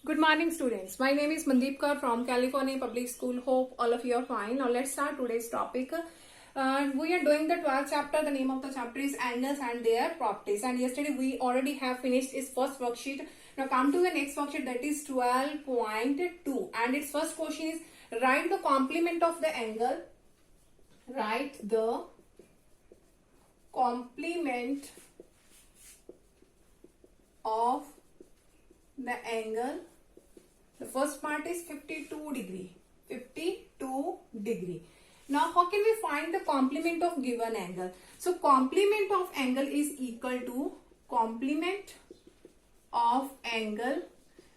Good morning, students. My name is Mandeep Kaur from California Public School. Hope all of you are fine. Now let's start today's topic. We are doing the 12th chapter. The name of the chapter is angles and their properties. And yesterday we already have finished its first worksheet. Now come to the next worksheet, that is 12.2. And its first question is write the complement of the angle. Write the complement of the angle. The first part is 52 degree. 52 degree. Now how can we find the complement of given angle? So complement of angle is equal to complement of angle,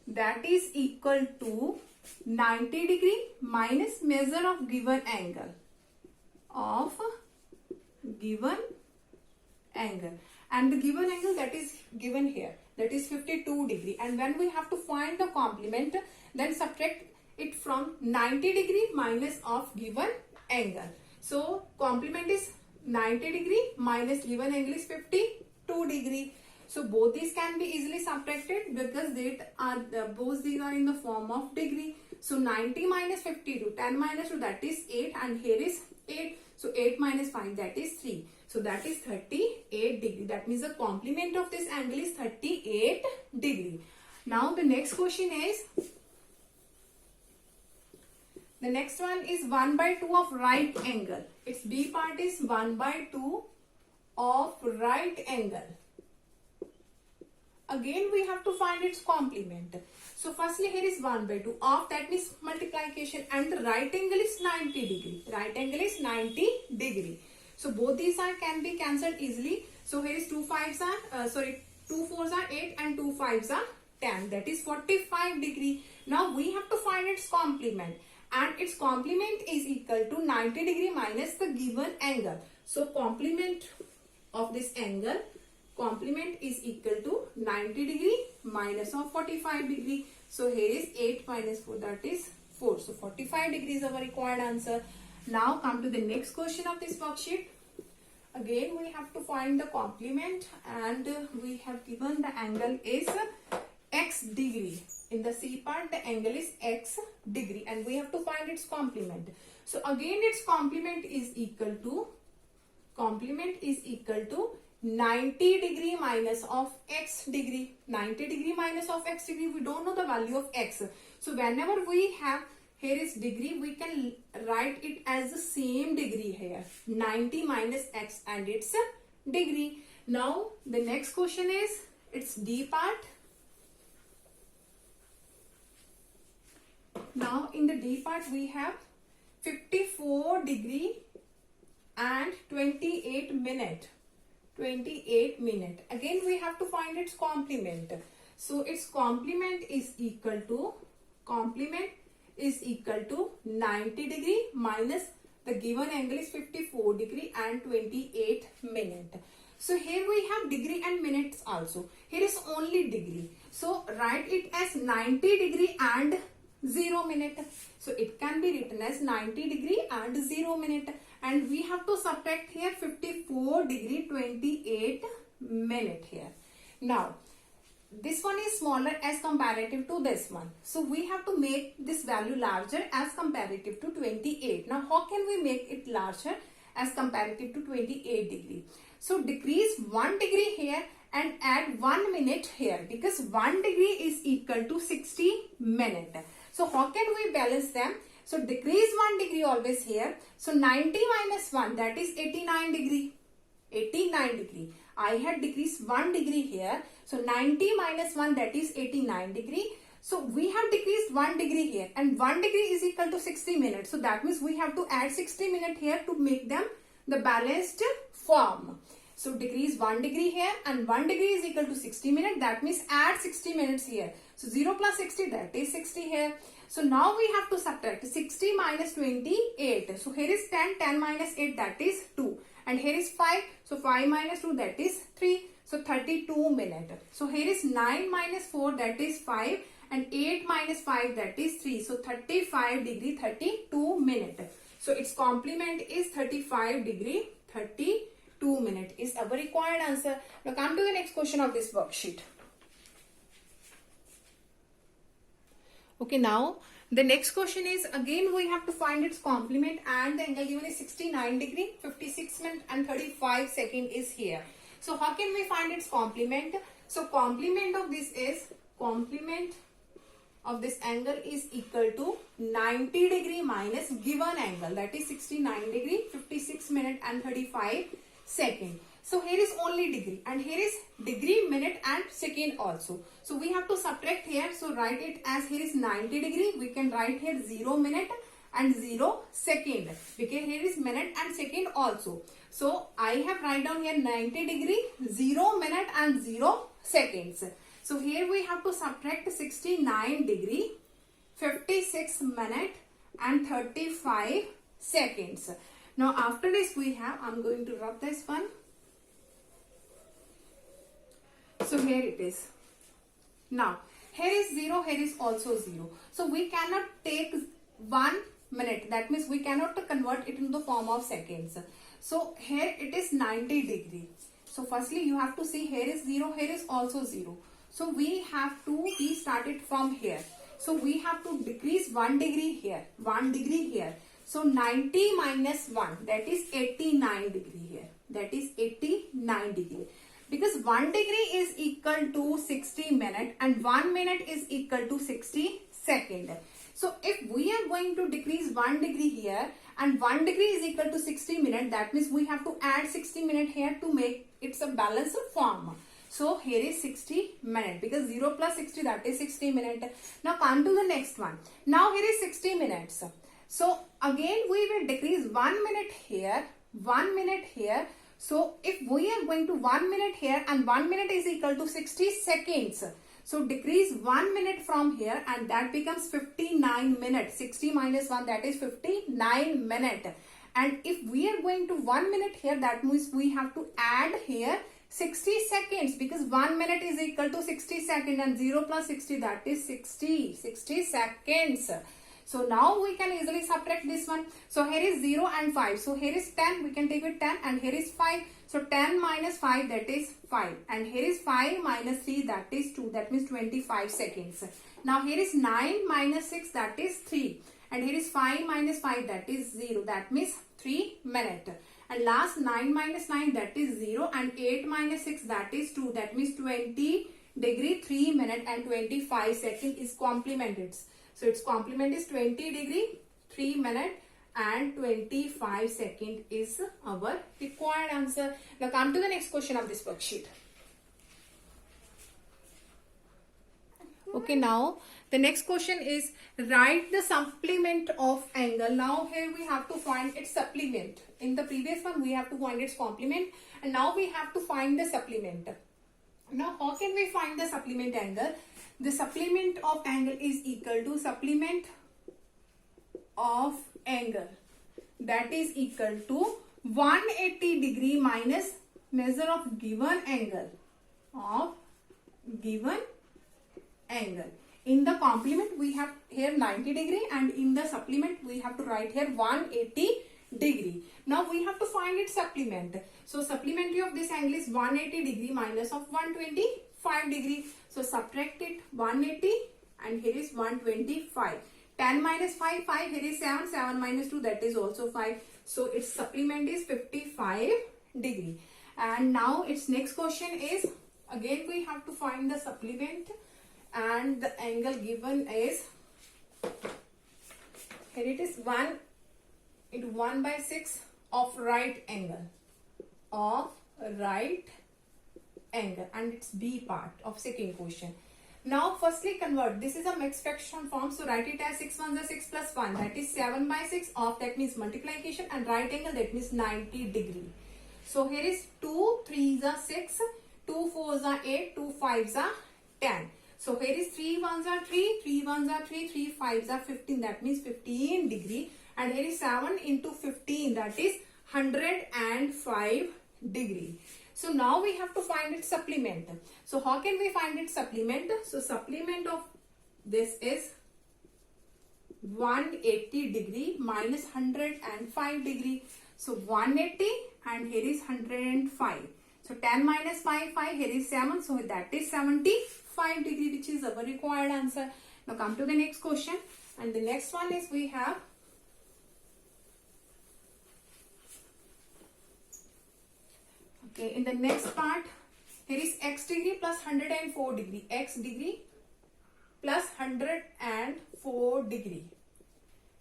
that is equal to 90 degree minus measure of given angle. And the given angle that is given here, that is 52 degree. And when we have to find the complement, then subtract it from 90 degree minus of given angle. So complement is 90 degree minus given angle is 52 degree. So both these can be easily subtracted because both these are in the form of degree. So 90 minus 52, 10 minus 2, that is 8, and here is 8. So 8 minus 5, that is 3. So that is 38 degree. That means the complement of this angle is 38 degree. Now the next question is, the next one is 1 by 2 of right angle. Its B part is 1 by 2 of right angle. Again we have to find its complement. So firstly here is 1 by 2 of, that means multiplication, and the right angle is 90 degree. Right angle is 90 degree. So both these can be cancelled easily. So here is 2 4s are 8 and 2 5s are 10. That is 45 degree. Now we have to find its complement. And its complement is equal to 90 degree minus the given angle. So complement of this angle, complement is equal to 90 degree minus of 45 degree. So here is 8 minus 4, that is 4. So 45 degree is our required answer. Now come to the next question of this worksheet. Again we have to find the complement, and we have given the angle is x degree. In the C part the angle is x degree, and we have to find its complement. So again its complement is equal to 90 degree minus of x degree. 90 degree minus of x degree, we don't know the value of x. So whenever we have here is degree, we can write it as the same degree here. 90 minus x and it's a degree. Now the next question is its D part. Now in the D part we have 54 degree and 28 minute. 28 minute. Again we have to find its complement. So its complement is equal to 90 degree minus the given angle is 54 degree and 28 minute. So here we have degree and minutes also. Here is only degree. So write it as 90 degree and 0 minute. So it can be written as 90 degree and 0 minute. And we have to subtract here 54 degree 28 minute here. Now this one is smaller as comparative to this one. So we have to make this value larger as comparative to 28. Now how can we make it larger as comparative to 28 degree? So decrease 1 degree here and add 1 minute here, because 1 degree is equal to 60 minute. So how can we balance them? So decrease 1 degree always here. So 90 minus 1, that is 89 degree. 89 degree. I had decreased 1 degree here. So 90 minus 1, that is 89 degree. So we have decreased 1 degree here, and 1 degree is equal to 60 minutes. So that means we have to add 60 minutes here to make them the balanced form. So decrease 1 degree here, and 1 degree is equal to 60 minutes. That means add 60 minutes here. So 0 plus 60, that is 60 here. So now we have to subtract 60 minus 28. So here is 10, 10 minus 8, that is 2. And here is 5, so 5 minus 2, that is 3. So 32 minutes. So here is 9 minus 4, that is 5. And 8 minus 5, that is 3. So 35 degree, 32 minutes. So its complement is 35 degree, 32 minutes is our required answer. Now come to the next question of this worksheet. Okay, now the next question is again we have to find its complement, and the angle given is 69 degree, 56 minutes and 35 second is here. So how can we find its complement? So complement of this is, complement of this angle is equal to 90 degree minus given angle, that is 69 degree, 56 minutes and 35 second. So here is only degree and here is degree, minute and second also. So we have to subtract here. So write it as here is 90 degree. We can write here 0 minute and 0 second, because here is minute and second also. So I have write down here 90 degree, 0 minute and 0 seconds. So here we have to subtract 69 degree, 56 minute and 35 seconds. Now after this we have, I'm going to rub this one. So here it is. Now here is 0, here is also 0. So we cannot take 1 minute. That means we cannot convert it into the form of seconds. So here it is 90 degree. So firstly you have to see here is 0, here is also 0. So we have to restart it from here. So we have to decrease 1 degree here, 1 degree here. So 90 minus 1, that is 89 degree here. That is 89 degree. Because 1 degree is equal to 60 minutes and 1 minute is equal to 60 seconds. So if we are going to decrease 1 degree here and 1 degree is equal to 60 minutes, that means we have to add 60 minutes here to make it a balanced form. So here is 60 minutes, because 0 plus 60, that is 60 minutes. Now come to the next one. Now here is 60 minutes. So again we will decrease 1 minute here, 1 minute here. So if we are going to 1 minute here and 1 minute is equal to 60 seconds. So decrease 1 minute from here and that becomes 59 minutes. 60 minus 1, that is 59 minutes. And if we are going to 1 minute here, that means we have to add here 60 seconds, because 1 minute is equal to 60 seconds and 0 plus 60, that is 60 seconds. So now we can easily subtract this one. So here is 0 and 5. So here is 10. We can take it 10 and here is 5. So 10 minus 5, that is 5. And here is 5 minus 3, that is 2. That means 25 seconds. Now here is 9 minus 6, that is 3. And here is 5 minus 5, that is 0. That means 3 minutes. And last 9 minus 9, that is 0. And 8 minus 6, that is 2. That means 20 degree, 3 minutes and 25 seconds is complemented. So its complement is 20 degree, 3 minutes and 25 seconds is our required answer. Now come to the next question of this worksheet. Okay, now the next question is write the supplement of angle. Now here we have to find its supplement. In the previous one we have to find its complement, and now we have to find the supplement. Now how can we find the supplement angle? The supplement of angle is equal to supplement of angle, that is equal to 180 degree minus measure of given angle, In the complement we have here 90 degree and in the supplement we have to write here 180 degree. Now we have to find its supplement. So supplementary of this angle is 180 degree minus of 125 degree. So subtract it, 180 and here is 125. 10 minus 5, 5, here is 7, 7 minus 2, that is also 5. So its supplement is 55 degree. And now its next question is, again we have to find the supplement, and the angle given is, here it is 1 into 1 by 6 of right angle, and it's B part of second question. Now firstly convert, this is a mixed fraction form, so write it as 6 1s are 6 plus 1, that is 7 by 6 of, that means multiplication, and right angle, that means 90 degree. So here is 2 3s are 6, 2 4s are 8, 2 5s are 10. So here is 3 1s are 3, 3 1s are 3, 3 5s are 15, that means 15 degree. And here is 7 into 15, that is 105 degree. So now we have to find its supplement. So how can we find its supplement? So supplement of this is 180 degree minus 105 degree. So 180 and here is 105. So 10 minus 5, 5, here is 7. So that is 75 degree, which is our required answer. Now come to the next question, and the next one is we have in the next part, here is x degree plus 104 degree, x degree plus 104 degree.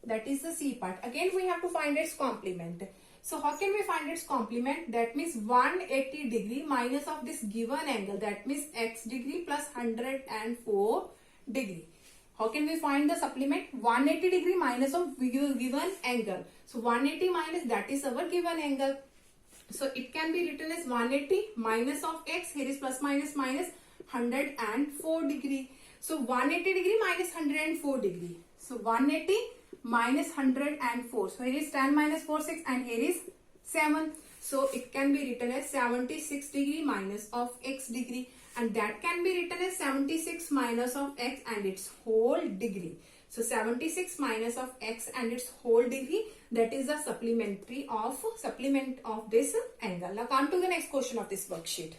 That is the C part. Again, we have to find its complement. So how can we find its complement? That means 180 degree minus of this given angle. That means x degree plus 104 degree. How can we find the supplement? 180 degree minus of given angle. So 180 minus, that is our given angle. So it can be written as 180 minus of x. Here is plus minus minus 104 degree. So 180 degree minus 104 degree. So 180 minus 104. So here is 10 minus 4, 6, and here is 7. So it can be written as 76 degree minus of x degree, and that can be written as 76 minus of x and its whole degree. So 76 minus of x and its whole degree, that is the supplement of this angle. Now come to the next question of this worksheet.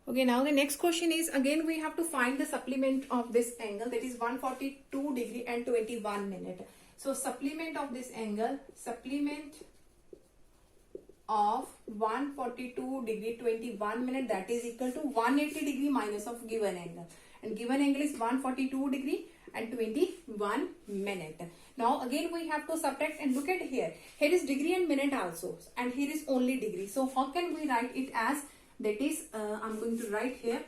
Okay, now the next question is, again we have to find the supplement of this angle, that is 142 degree and 21 minute. So supplement of this angle, supplement of 142 degree 21 minute, that is equal to 180 degree minus of given angle, and given angle is 142 degree and 21 minute. Now again we have to subtract, and look at here. Here is degree and minute also, and here is only degree. So how can we write it as, that is I'm going to write here.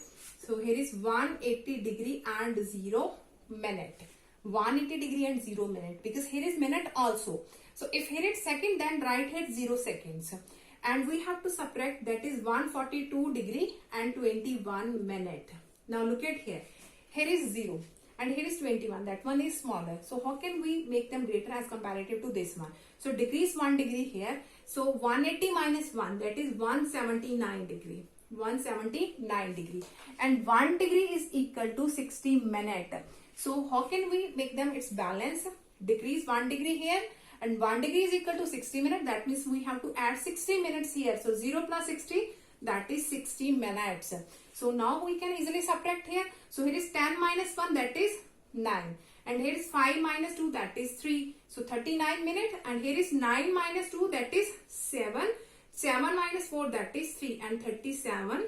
So here is 180 degree and 0 minute. 180 degree and 0 minute, because here is minute also. So if here is second, then write here 0 seconds. And we have to subtract, that is 142 degree and 21 minute. Now look at here. Here is 0 and here is 21. That one is smaller. So how can we make them greater as comparative to this one? So decrease 1 degree here. So 180 minus 1, that is 179 degree. 179 degree. And 1 degree is equal to 60 minute. So how can we make them its balance? Decrease 1 degree here, and 1 degree is equal to 60 minutes. That means we have to add 60 minutes here. So 0 plus 60, that is 60 minutes. So now we can easily subtract here. So here is 10 minus 1, that is 9. And here is 5 minus 2, that is 3. So 39 minutes. And here is 9 minus 2, that is 7. 7 minus 4, that is 3. And 37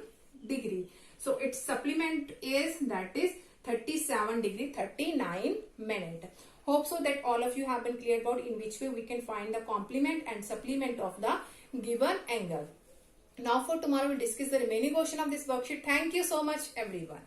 degree. So its supplement is, that is 37 degree 39 minute. Hope so that all of you have been clear about in which way we can find the complement and supplement of the given angle. Now for tomorrow we'll discuss the remaining portion of this worksheet. Thank you so much everyone.